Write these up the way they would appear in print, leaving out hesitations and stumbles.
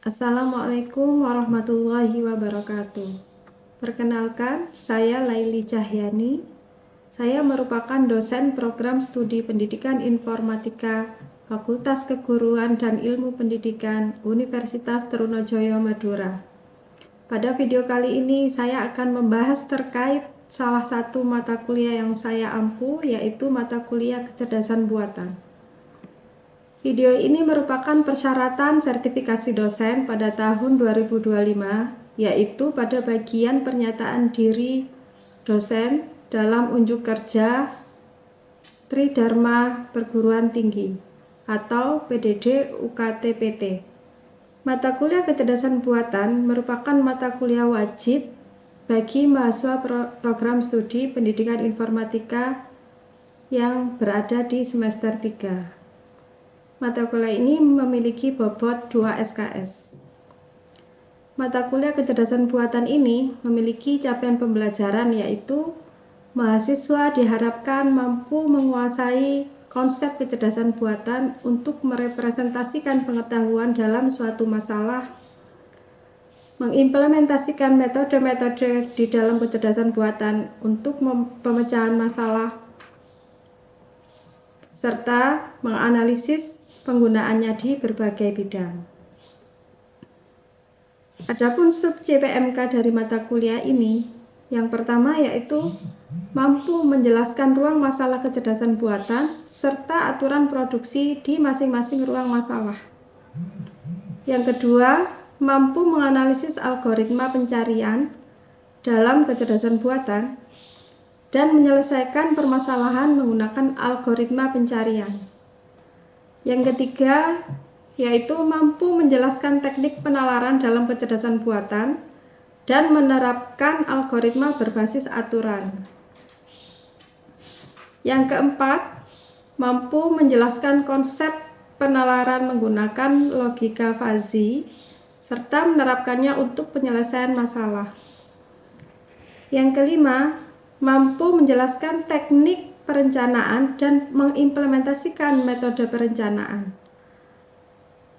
Assalamualaikum warahmatullahi wabarakatuh. Perkenalkan, saya Laili Cahyani. Saya merupakan dosen program studi pendidikan informatika Fakultas Keguruan dan Ilmu Pendidikan Universitas Trunojoyo Madura. Pada video kali ini saya akan membahas terkait salah satu mata kuliah yang saya ampu, yaitu mata kuliah kecerdasan buatan. Video ini merupakan persyaratan sertifikasi dosen pada tahun 2025, yaitu pada bagian pernyataan diri dosen dalam unjuk kerja Tridharma Perguruan Tinggi atau PDD UKT-PT. Mata kuliah kecerdasan buatan merupakan mata kuliah wajib bagi mahasiswa program studi pendidikan informatika yang berada di semester 3. Mata kuliah ini memiliki bobot 2 SKS. Mata kuliah kecerdasan buatan ini memiliki capaian pembelajaran, yaitu mahasiswa diharapkan mampu menguasai konsep kecerdasan buatan untuk merepresentasikan pengetahuan dalam suatu masalah, mengimplementasikan metode-metode di dalam kecerdasan buatan untuk pemecahan masalah, serta menganalisis penggunaannya di berbagai bidang. Adapun sub CPMK dari mata kuliah ini, yang pertama yaitu mampu menjelaskan ruang masalah kecerdasan buatan serta aturan produksi di masing-masing ruang masalah. Yang kedua, mampu menganalisis algoritma pencarian dalam kecerdasan buatan dan menyelesaikan permasalahan menggunakan algoritma pencarian. Yang ketiga, yaitu mampu menjelaskan teknik penalaran dalam kecerdasan buatan dan menerapkan algoritma berbasis aturan. Yang keempat, mampu menjelaskan konsep penalaran menggunakan logika fuzzy serta menerapkannya untuk penyelesaian masalah. Yang kelima, mampu menjelaskan teknik perencanaan dan mengimplementasikan metode perencanaan.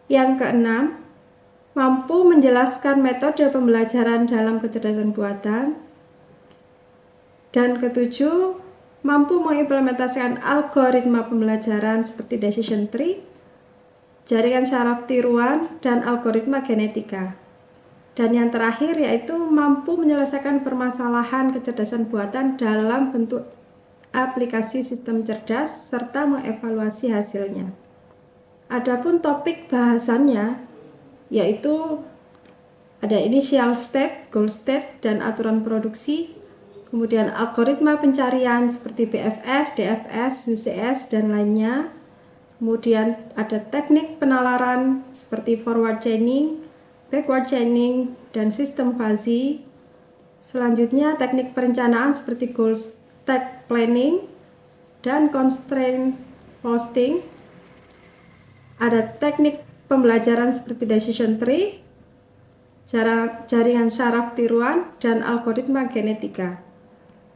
Yang keenam, mampu menjelaskan metode pembelajaran dalam kecerdasan buatan. Dan ketujuh, mampu mengimplementasikan algoritma pembelajaran seperti decision tree, jaringan saraf tiruan, dan algoritma genetika. Dan yang terakhir yaitu mampu menyelesaikan permasalahan kecerdasan buatan dalam bentuk aplikasi sistem cerdas serta mengevaluasi hasilnya. Adapun topik bahasannya yaitu ada initial state, goal state, dan aturan produksi, kemudian algoritma pencarian seperti BFS, DFS, UCS, dan lainnya. Kemudian ada teknik penalaran seperti forward chaining, backward chaining, dan sistem fuzzy. Selanjutnya teknik perencanaan seperti goal state planning dan constraint posting. Ada teknik pembelajaran seperti decision tree, jaringan saraf tiruan, dan algoritma genetika.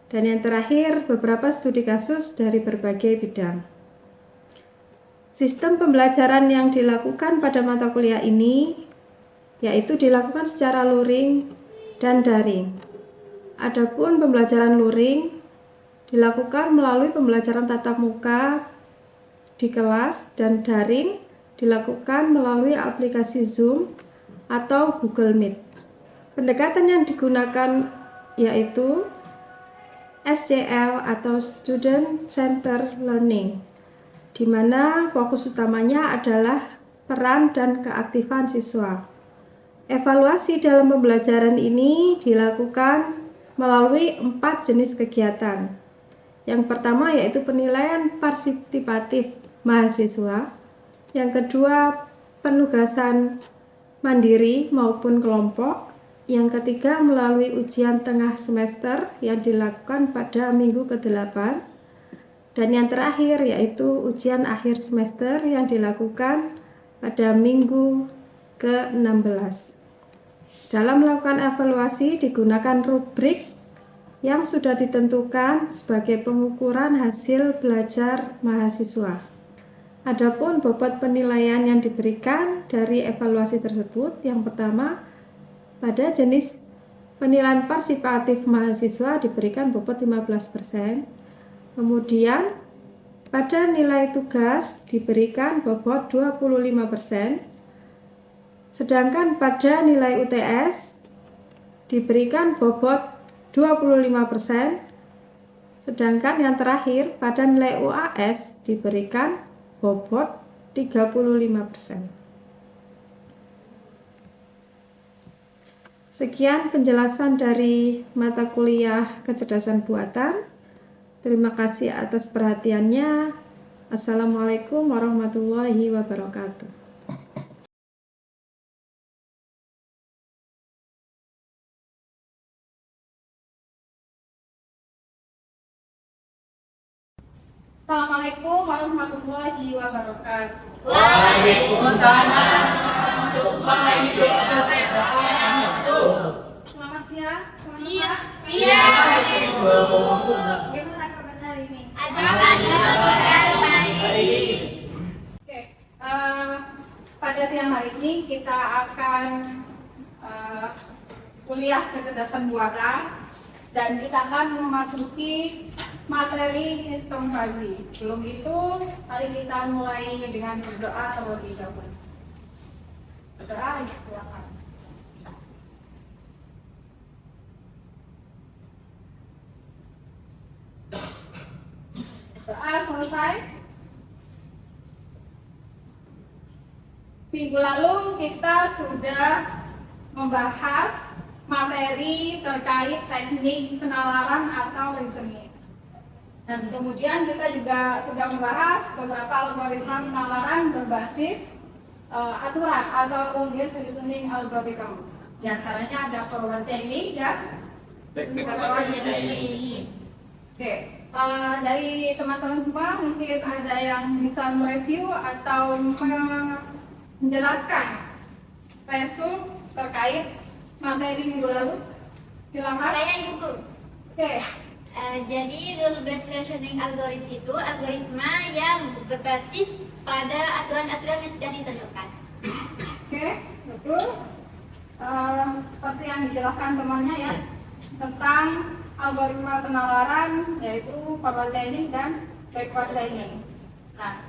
Dan yang terakhir, beberapa studi kasus dari berbagai bidang. Sistem pembelajaran yang dilakukan pada mata kuliah ini yaitu dilakukan secara luring dan daring. Adapun pembelajaran luring dilakukan melalui pembelajaran tatap muka di kelas, dan daring dilakukan melalui aplikasi Zoom atau Google Meet. Pendekatan yang digunakan yaitu SCL atau Student Centered Learning, di mana fokus utamanya adalah peran dan keaktifan siswa. Evaluasi dalam pembelajaran ini dilakukan melalui 4 jenis kegiatan. Yang pertama yaitu penilaian partisipatif mahasiswa. Yang kedua, penugasan mandiri maupun kelompok. Yang ketiga, melalui ujian tengah semester yang dilakukan pada minggu ke-8. Dan yang terakhir yaitu ujian akhir semester yang dilakukan pada minggu ke-16. Dalam melakukan evaluasi digunakan rubrik yang sudah ditentukan sebagai pengukuran hasil belajar mahasiswa. Adapun bobot penilaian yang diberikan dari evaluasi tersebut, yang pertama, pada jenis penilaian partisipatif mahasiswa diberikan bobot 15%. Kemudian, pada nilai tugas diberikan bobot 25%. Sedangkan pada nilai UTS diberikan bobot 25%. Sedangkan yang terakhir pada nilai UAS diberikan bobot 35%. Sekian penjelasan dari mata kuliah kecerdasan buatan. Terima kasih atas perhatiannya. Assalamualaikum warahmatullahi wabarakatuh. Assalamualaikum warahmatullahi wabarakatuh. Waalaikumsalam warahmatullahi wabarakatuh. Selamat siang. Siang. Bagaimana kabar hari ini? Oke. Pada siang hari ini kita akan kuliah kecerdasan buatan dan kita akan memasuki materi sistem fuzzy. Sebelum itu, mari kita mulai dengan berdoa terlebih dahulu. Berdoa, silakan. Doa selesai. Minggu lalu kita sudah membahas materi terkait teknik penalaran atau reasoning. Dan kemudian kita juga sudah membahas beberapa algoritma penalaran berbasis aturan atau rules reasoning algorithm. Di antaranya ada forward chaining dan backward chaining. Oke, dari teman-teman semua mungkin ada yang bisa mereview atau menjelaskan resume terkait materi minggu lalu. Silakan. Saya Ibu. Oke. Jadi rule based reasoning algorithm itu algoritma yang berbasis pada aturan-aturan yang sudah ditentukan. Oke, betul. Seperti yang dijelaskan temannya ya tentang algoritma penalaran, yaitu forward chaining dan backward chaining. Nah,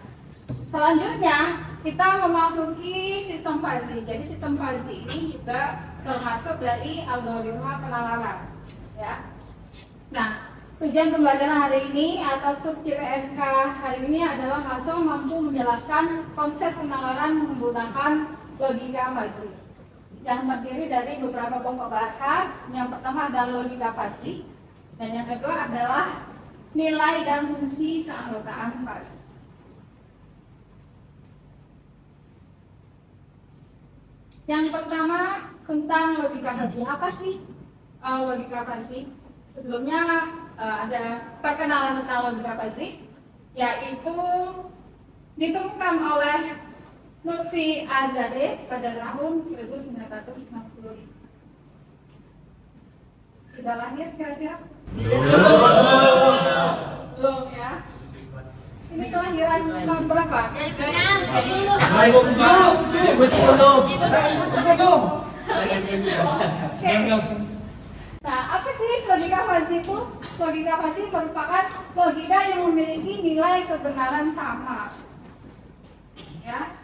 selanjutnya kita memasuki sistem fuzzy. Jadi sistem fuzzy ini juga termasuk dari algoritma penalaran, ya. Nah, tujuan pembelajaran hari ini atau sub-CPNK hari ini adalah langsung mampu menjelaskan konsep penalaran menggunakan logika fuzzy yang terdiri dari beberapa pokok bahasa. Yang pertama adalah logika fuzzy dan yang kedua adalah nilai dan fungsi keanggotaan fuzzy. Yang pertama tentang logika fuzzy. Apa sih logika fuzzy? Sebelumnya ada perkenalan tentang logika fuzzy, yaitu ditemukan oleh Lutfi Azadeh pada tahun 1965. Sudah lahir kira-kira? Belum ya? Ini kelahiran tahun berapa? Nah, apa sih logika fuzzy itu? Logika fuzzy merupakan logika yang memiliki nilai kebenaran samar. Ya,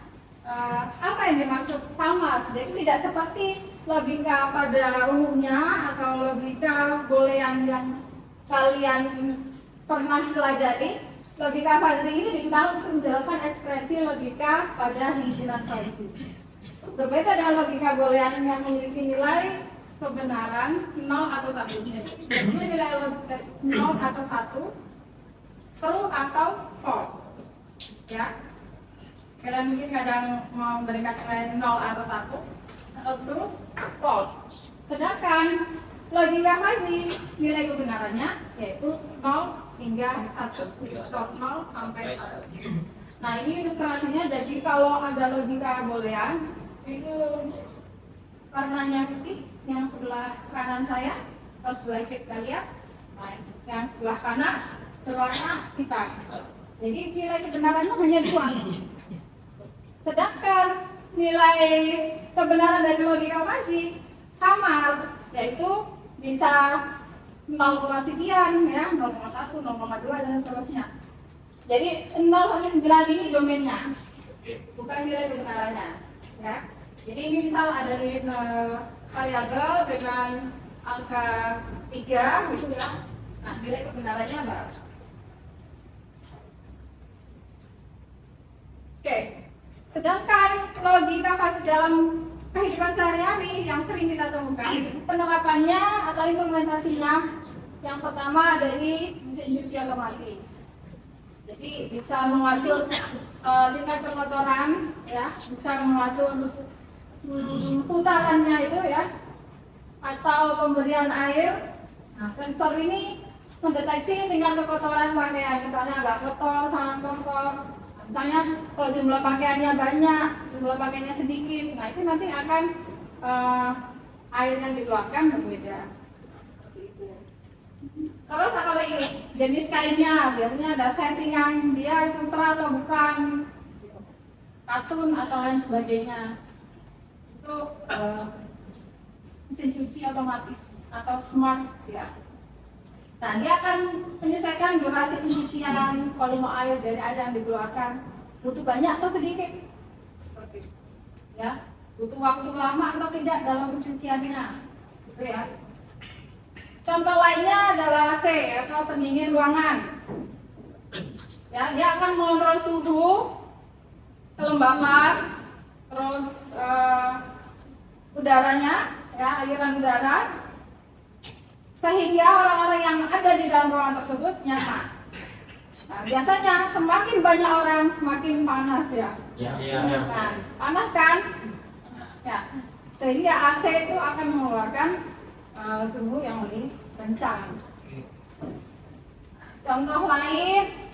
apa yang dimaksud samar? Jadi tidak seperti logika pada umumnya atau logika boolean yang kalian pernah pelajari. Logika fuzzy ini digunakan untuk menjelaskan ekspresi logika pada lingkaran fuzzy. Berbeda dengan logika boolean yang memiliki nilai kebenaran 0 atau 1. Jadi nilai 0 atau 1, true atau false. Ya. Kalian mungkin kadang mau memberikan nilai 0 atau 1 atau true, false. Sedangkan logika fuzzy nilai kebenarannya yaitu 0 hingga 1. 0 sampai 1. Nah, ini ilustrasinya. Jadi kalau ada logika boolean itu warnanya putih, yang sebelah kanan saya atau sebelah kiri kalian, yang sebelah kanan berwarna hitam. Jadi nilai kebenarannya hanya 2. Sedangkan nilai kebenaran dari logika fuzzy samar, yaitu bisa 0, sekian ya, 0,1, 0,2 dan seterusnya. Jadi 0 sampai 9 ini domainnya, bukan nilai kebenarannya ya. Jadi ini misal ada variabel dengan angka 3 gitu ya. Nah, nilai kebenarannya berapa? Oke. Sedangkan logika fuzzy dalam kehidupan sehari-hari yang sering kita temukan, penerapannya atau implementasinya yang pertama dari mesin cuci otomatis. Jadi bisa mengatur tingkat kekotoran, ya, bisa mengatur putarannya itu ya, atau pemberian air. Nah, sensor ini mendeteksi tingkat kekotoran pakaian, misalnya agak kotor, sangat kotor. Misalnya kalau jumlah pakaiannya banyak, jumlah pakaiannya sedikit, nah itu nanti akan air yang dikeluarkan berbeda. Seperti itu. Terus apa lagi? Jenis kainnya, biasanya ada settingan, dia sutra atau bukan, katun atau lain sebagainya. Itu mesin cuci otomatis atau smart ya. Nah, dia akan menyesuaikan durasi pencucian, volume air dari air yang dikeluarkan, butuh banyak atau sedikit, seperti itu. Ya, butuh waktu lama atau tidak dalam pencuciannya, gitu ya. Contoh lainnya adalah AC atau pendingin ruangan. Ya, dia akan mengontrol suhu, kelembapan, terus udaranya, ya, aliran udara, sehingga orang-orang yang ada di dalam ruangan tersebut nyaman. Nah, biasanya semakin banyak orang semakin panas ya. Nah, panas kan? Ya. Sehingga AC itu akan mengeluarkan suhu yang lebih kencang. Contoh lain,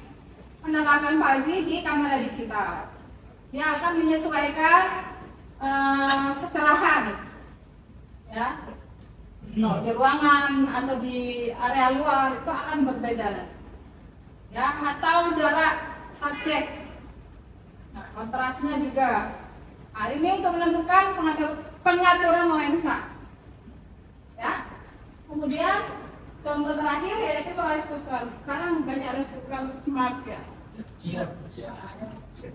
penerapan fuzzy di kamera digital. Dia akan menyesuaikan kecerahan, ya. Di ruangan atau di area luar itu akan berbeda, ya, atau jarak subjek. Nah, kontrasnya juga. Nah, ini untuk menentukan pengaturan lensa, ya. Kemudian contoh terakhir yaitu rice cooker. Sekarang banyak rice cooker smart ya.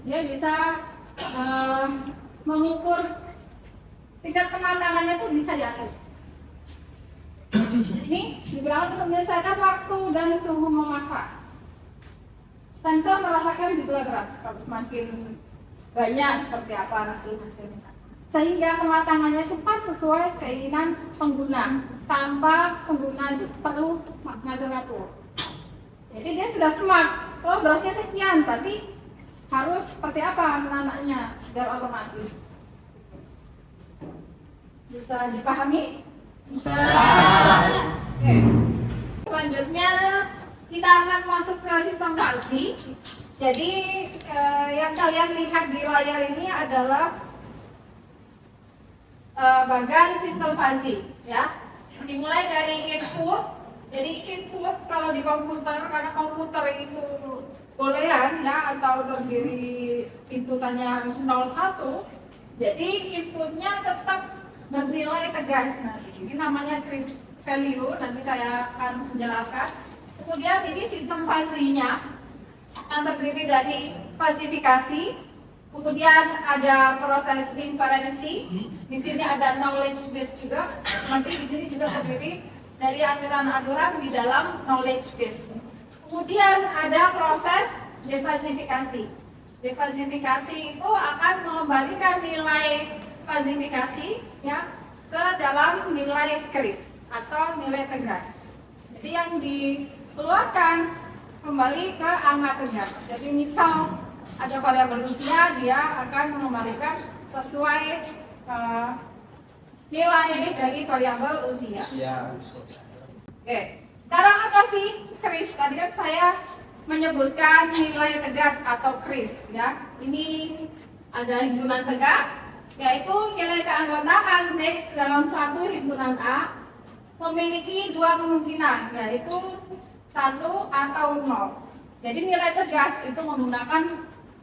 Dia bisa mengukur tingkat kematangannya itu bisa diatur. Ini digunakan untuk menyelesaikan waktu dan suhu memasak. Sensor merasakan jumlah beras, kalau semakin banyak seperti apa nanti hasilnya. Sehingga kematangannya itu pas sesuai keinginan pengguna, tanpa pengguna perlu ngatur-ngatur. Jadi dia sudah smart. Oh, berasnya sekian, berarti harus seperti apa menanamnya biar otomatis. Bisa dipahami? Bisa. Oke. Selanjutnya kita akan masuk ke sistem fuzzy. Jadi yang kalian lihat di layar ini adalah bagan sistem fuzzy, ya. Dimulai dari input. Jadi input kalau di komputer, karena komputer itu boolean ya, atau terdiri inputannya harus 0, 1. Jadi inputnya tetap bernilai tegas nanti. Ini namanya crisp value, nanti saya akan menjelaskan. Kemudian ini sistem fuzzy-nya akan terdiri dari fuzzifikasi, kemudian ada proses inferensi, di sini ada knowledge base juga, nanti di sini juga terdiri dari aturan-aturan di dalam knowledge base. Kemudian ada proses defuzzifikasi. Defuzzifikasi itu akan mengembalikan nilai fuzzifikasi ya ke dalam nilai keris atau nilai tegas. Jadi yang dikeluarkan kembali ke angka tegas. Jadi misal ada variabel usia, dia akan mengembalikan sesuai nilai dari variabel usia. Oke, sekarang apa sih keris? Tadi kan saya menyebutkan nilai tegas atau keris ya. Ini ada himpunan tegas, yaitu nilai keanggotaan teks dalam suatu himpunan A memiliki dua kemungkinan, yaitu 1 atau 0. Jadi nilai tegas itu menggunakan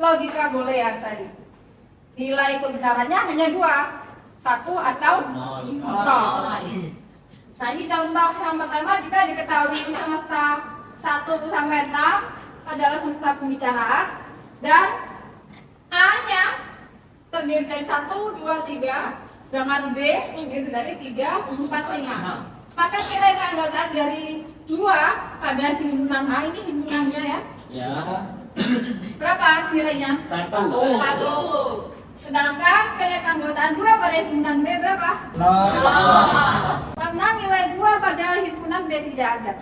logika boolean tadi. Nilai kebenarannya hanya dua, 1 atau 0. Nah ini contoh yang pertama, jika diketahui di semesta 1 sampai 6 adalah semesta pembicaraan dan A-nya terdiri dari 1, 2, 3, sedangkan B terdiri dari 3, 4, 5. Maka nilai keanggotaan dari 2 pada himpunan A ini himpunannya ya. Ya. Berapa nilainya? 1. Sedangkan nilai keanggotaan 2 pada himpunan B berapa? 0. Karena nilai 2 pada himpunan B tidak ada.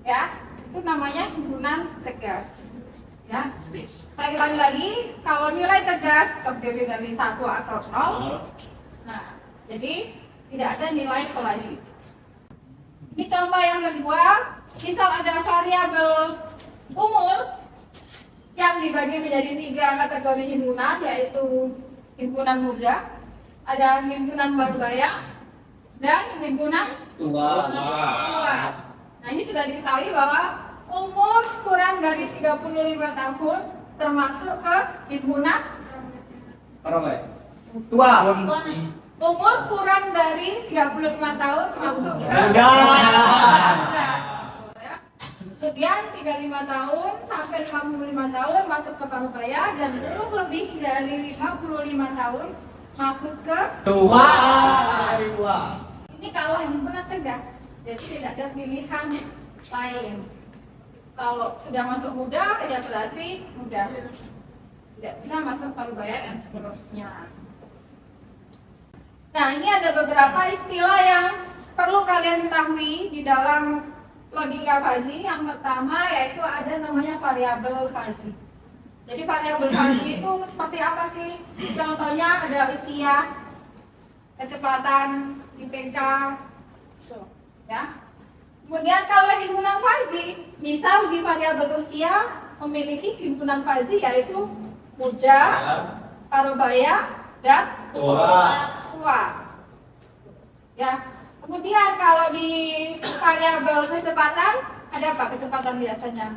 Ya, itu namanya himpunan tegas. Ya. Saya ulangi lagi, kalau nilai tegas terdiri dari 1 atau 0. Nah, jadi tidak ada nilai selain itu. Ini contoh yang kedua, misal ada variabel umur yang dibagi menjadi 3 kategori himpunan, yaitu himpunan muda, ada himpunan berbaya, dan himpunan tua. Nah ini sudah diketahui bahwa umur kurang dari 35 tahun termasuk ke himpunan Tua. umur kurang dari 35 tahun masuk ke Muda. kemudian 35 tahun sampai 55 tahun masuk ke parubaya dan umur lebih dari 55 tahun masuk ke Tua. Ini kalau himpunan tegas, jadi tidak ada pilihan lain. Kalau sudah masuk muda, ya berarti muda. Tidak bisa masuk parubaya dan seterusnya. Nah, ini ada beberapa istilah yang perlu kalian ketahui di dalam logika fuzzy. Yang pertama yaitu ada namanya variabel fuzzy. Jadi variabel fuzzy itu seperti apa sih? Contohnya ada usia, kecepatan, IPK, ya. Kemudian kalau himpunan fuzzy, misal di variabel usia memiliki himpunan fuzzy yaitu muda, parubaya, dan tua. Ya. Kemudian kalau di variabel kecepatan ada apa kecepatan biasanya?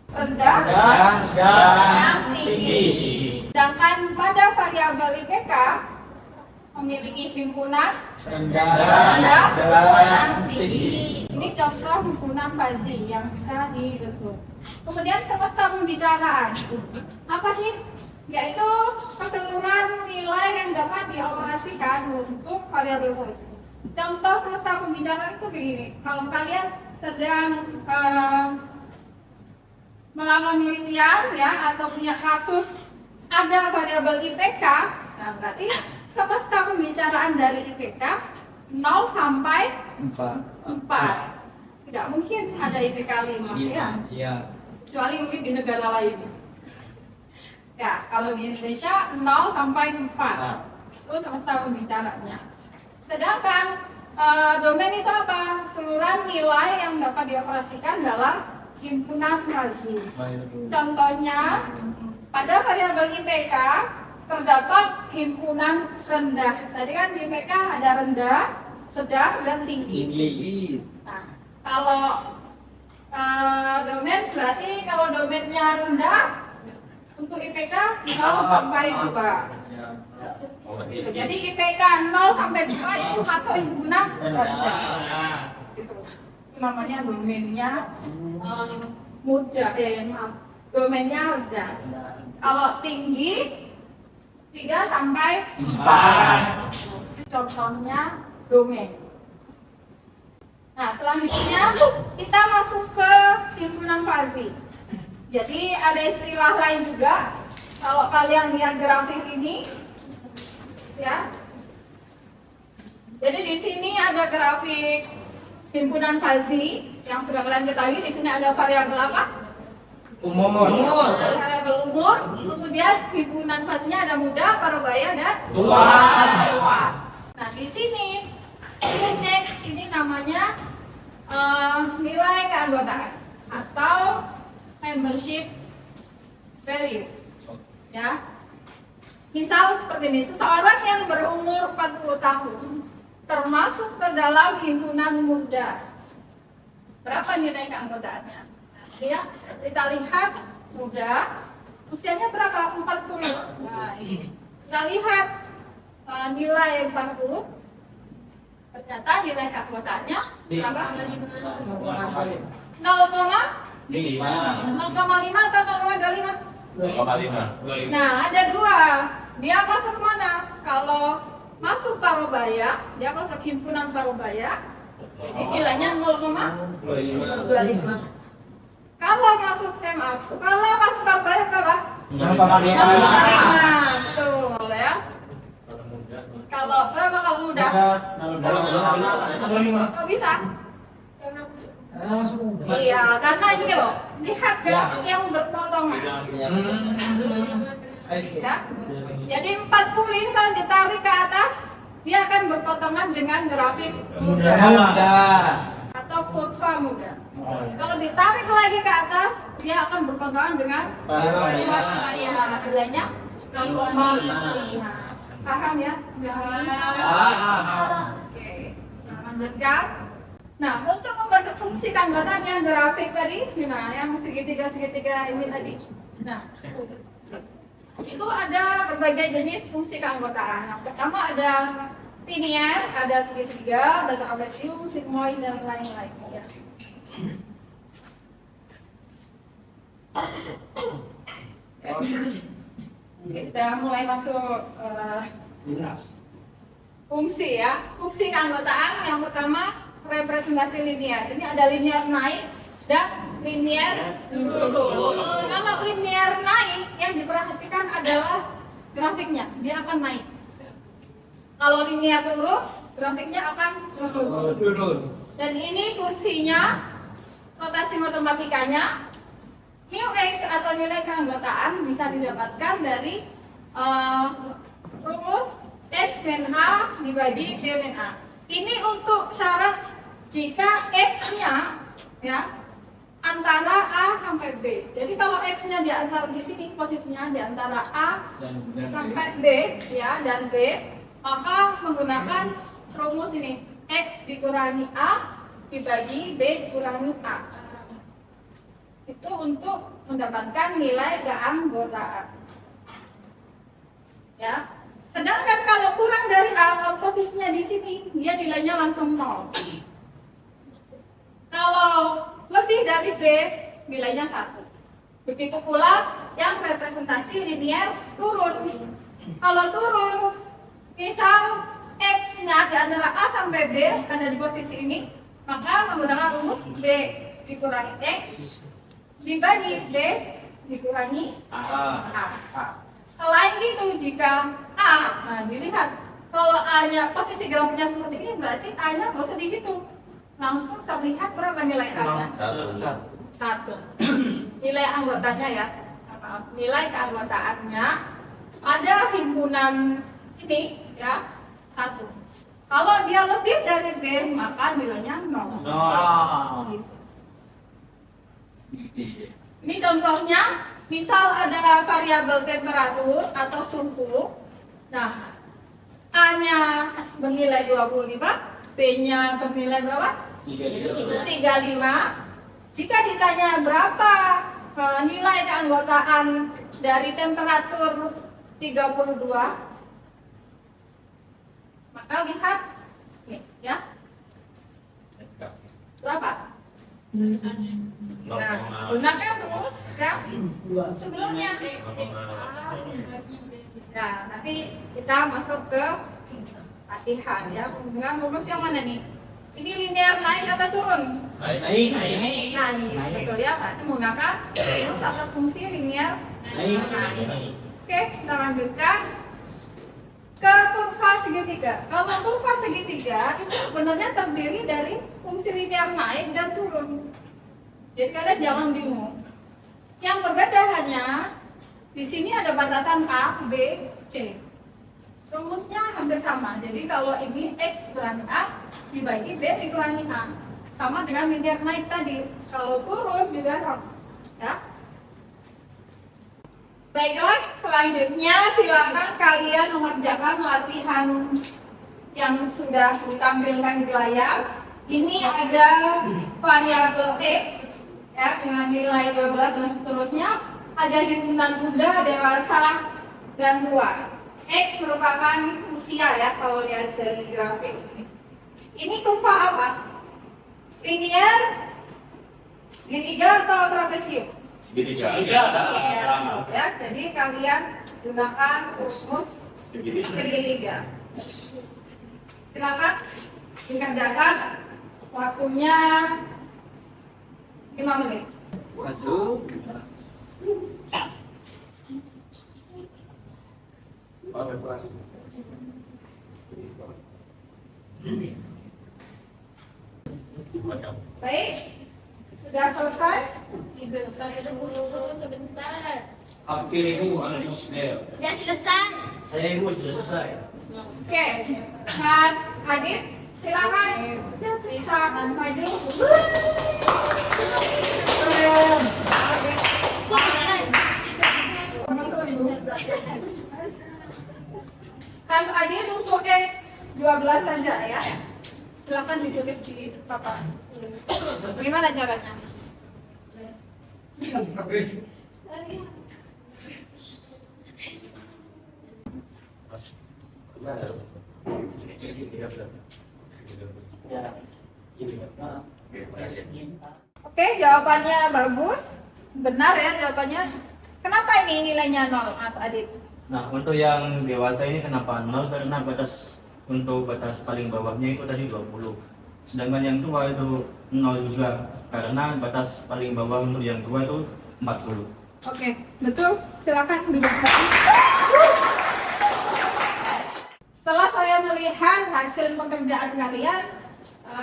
Rendah dan tinggi. Sedangkan pada variabel IPK memiliki himpunan rendah dan tinggi. Ini contoh himpunan fuzzy yang bisa dibentuk. Kemudian semesta pembicaraan. Apa sih? Yaitu keseluruhan nilai yang dapat dioperasikan untuk variabel fuzzy. Contoh semesta pembicaraan itu begini. Kalau kalian sedang melakukan penelitian ya atau punya kasus ada variabel IPK, nah berarti semesta pembicaraan dari IPK 0 sampai 4. Tidak mungkin ada IPK 5 ya. Kecuali mungkin di negara lain. Ya, kalau di Indonesia 0 sampai 4. Itu semesta pembicaraannya. Sedangkan domain itu apa? Seluruh nilai yang dapat dioperasikan dalam himpunan fuzzy. Contohnya pada variabel IPK terdapat himpunan rendah. Tadi kan di IPK ada rendah, sedang, dan tinggi. Nah, kalau domain berarti kalau domainnya rendah untuk IPK 0 sampai 2. Jadi IPK 0 sampai 2 itu masuk himpunan rendah. Itu namanya domainnya muda, domainnya rendah. Kalau tinggi 3 sampai 4. Itu contohnya domain. Nah, selanjutnya kita masuk ke himpunan fuzzy. Jadi ada istilah lain juga. Kalau kalian lihat grafik ini, ya. Jadi di sini ada grafik himpunan fuzzy yang sudah kalian ketahui. Di sini ada variabel apa? Umur. Variabel umur. Kemudian himpunan fuzzy-nya ada muda, parubaya, dan Tua. Nah di sini indeks ini namanya nilai keanggotaan atau membership value. Ya. Misal seperti ini, seseorang yang berumur 40 tahun termasuk ke dalam himpunan muda. Berapa nilai keanggotaannya? Ya, kita lihat muda, usianya berapa? 40. Nah, ini. Kita lihat nilai 40. Ternyata nilai anggotanya berapa? 0,5 atau 0,25? 0,5. Nah, ada dua. Dia masuk mana? Kalau masuk Parubaya, dia masuk himpunan Parubaya, jadi nilainya 0,25. Kalau masuk kalau masuk Parubaya berapa? 0,5. Betul ya. Kalau berapa kalau muda? 0,5. Kok bisa? Iya, karena ini loh, lihat ya yang berpotongan. Ya. Jadi 40 ini kalau ditarik ke atas, dia akan berpotongan dengan grafik muda atau kurva muda. Kalau ditarik lagi ke atas, dia akan berpotongan dengan nilainya 0,5. Paham ya? Oke, lanjutkan. Nah, untuk membentuk fungsi keanggotaan grafik tadi, nah yang segitiga ini tadi. Nah, itu ada berbagai jenis fungsi keanggotaan. Yang pertama ada linear, ada segitiga, ada trapesium, sigmoid dan lain-lain. Ya. Oke, sudah mulai masuk fungsi ya. Fungsi keanggotaan yang pertama representasi linear. Ini ada linear naik dan linear turun. Kalau linear naik, yang diperhatikan adalah grafiknya, dia akan naik. Kalau linear turun, grafiknya akan turun. Dan ini fungsinya, rotasi matematikanya, mu x atau nilai keanggotaan bisa didapatkan dari rumus x min a dibagi d min a. Ini untuk syarat jika x-nya ya antara A sampai B. Jadi kalau x-nya di antara di sini posisinya di antara A sampai B ya dan B, maka menggunakan rumus ini x dikurangi A dibagi B dikurangi A. Itu untuk mendapatkan nilai keanggotaan. Ya. Sedangkan kalau kurang dari A, kalau posisinya di sini, dia nilainya langsung 0. Kalau lebih dari B, nilainya 1. Begitu pula yang representasi linear turun. Kalau turun, misal X-nya di antara A sampai B ada di posisi ini, maka menggunakan rumus B dikurangi X dibagi B dikurangi A. Selain itu, jika A, nah dilihat, kalau A-nya posisi grafiknya seperti ini, berarti A-nya nggak usah dihitung. Langsung terlihat berapa nilai A-nya? 1. Nilai anggotanya ya, nilai keanggotaannya ada himpunan ini ya, 1. Kalau dia lebih dari B, maka nilainya 0. Ini contohnya, misal ada variabel temperatur atau suhu. Nah, A-nya bernilai 25, B-nya bernilai berapa? 35. Jika ditanya berapa nilai keanggotaan dari temperatur 32, maka lihat ya. Berapa? Nah, gunakan rumus ya sebelumnya. Nah, nanti kita masuk ke latihan ya. Dengan rumus yang mana nih? Ini linear naik atau turun? Naik. Naik. Betul ya, berarti menggunakan rumus atau fungsi linear naik. Oke, kita lanjutkan ke kurva segitiga. Kalau kurva segitiga itu sebenarnya terdiri dari fungsi linear naik dan turun. Jadi kalian jangan bingung. Yang berbeda hanya di sini ada batasan A, B, C. Rumusnya hampir sama. Jadi kalau ini X dikurangi A dibagi B dikurangi A. Sama dengan linear naik tadi. Kalau turun juga sama. Ya. Baiklah, selanjutnya silakan kalian mengerjakan latihan yang sudah ditampilkan di layar. Ini ada variabel X Ya, dengan nilai 12 dan seterusnya. Ada hitungan muda, dewasa, dan tua. X merupakan usia ya kalau lihat dari grafik ini. Ini kurva apa? Linear, segitiga atau trapesium? Segitiga. Ya, jadi kalian gunakan rumus segitiga. Silakan dikerjakan, waktunya 5 menit. Baik, sudah selesai? Sebentar. Oke, itu ada Musnel. Sudah selesai. Saya itu sudah selesai. Oke, Mas Adit, silakan bisa maju. Mas Adit untuk X 12 saja ya. Silakan ditulis di papan. Bagaimana caranya? Oke, jawabannya bagus. Benar ya jawabannya. Kenapa ini nilainya 0, Mas Adit? Nah, untuk yang dewasa ini kenapa 0? Karena untuk batas paling bawahnya itu tadi 20. Sedangkan yang tua itu 0 juga. Karena batas paling bawah untuk yang tua itu 40. Oke, betul. Silakan duduk. Setelah saya melihat hasil pekerjaan kalian,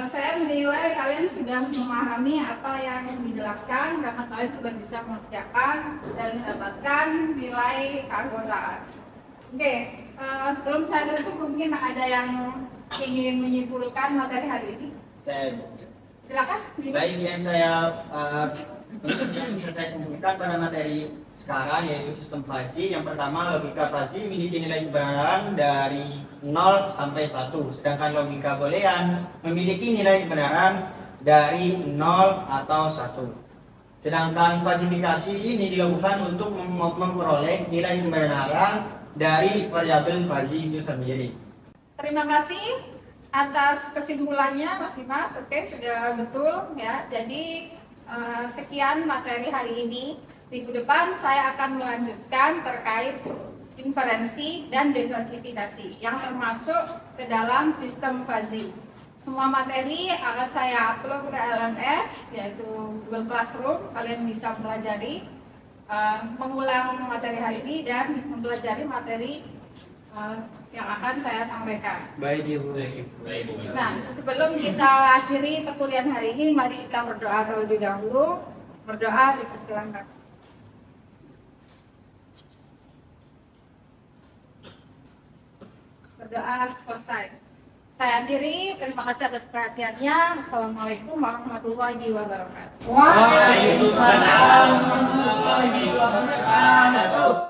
saya menilai kalian sudah memahami apa yang dijelaskan karena kalian sudah bisa mengerjakan dan mendapatkan nilai keanggotaan. Oke, sebelum saya tutup mungkin ada yang ingin menyimpulkan materi hari ini. Silakan. Baik, yang saya yang bisa saya simpulkan pada materi sekarang yaitu sistem fuzzy. Yang pertama, logika fuzzy memiliki nilai kebenaran dari 0 sampai 1, sedangkan logika boolean memiliki nilai kebenaran dari 0 atau 1. Sedangkan falsifikasi ini dilakukan untuk memperoleh nilai kebenaran dari variabel fuzzy itu sendiri. Terima kasih atas kesimpulannya Mas Dimas. Oke, sudah betul ya. Jadi sekian materi hari ini. Minggu depan saya akan melanjutkan terkait inferensi dan diversifikasi yang termasuk ke dalam sistem fuzzy. Semua materi akan saya upload ke LMS yaitu Google Classroom. Kalian bisa mempelajari mengulang materi hari ini dan mempelajari materi yang akan saya sampaikan. Baik, Ibu. Nah, sebelum kita akhiri perkuliahan hari ini, mari kita berdoa terlebih dahulu. Berdoa, dipersilakan. Berdoa selesai. Saya akhiri, terima kasih atas perhatiannya. Assalamualaikum warahmatullahi wabarakatuh. Waalaikumsalam warahmatullahi wabarakatuh.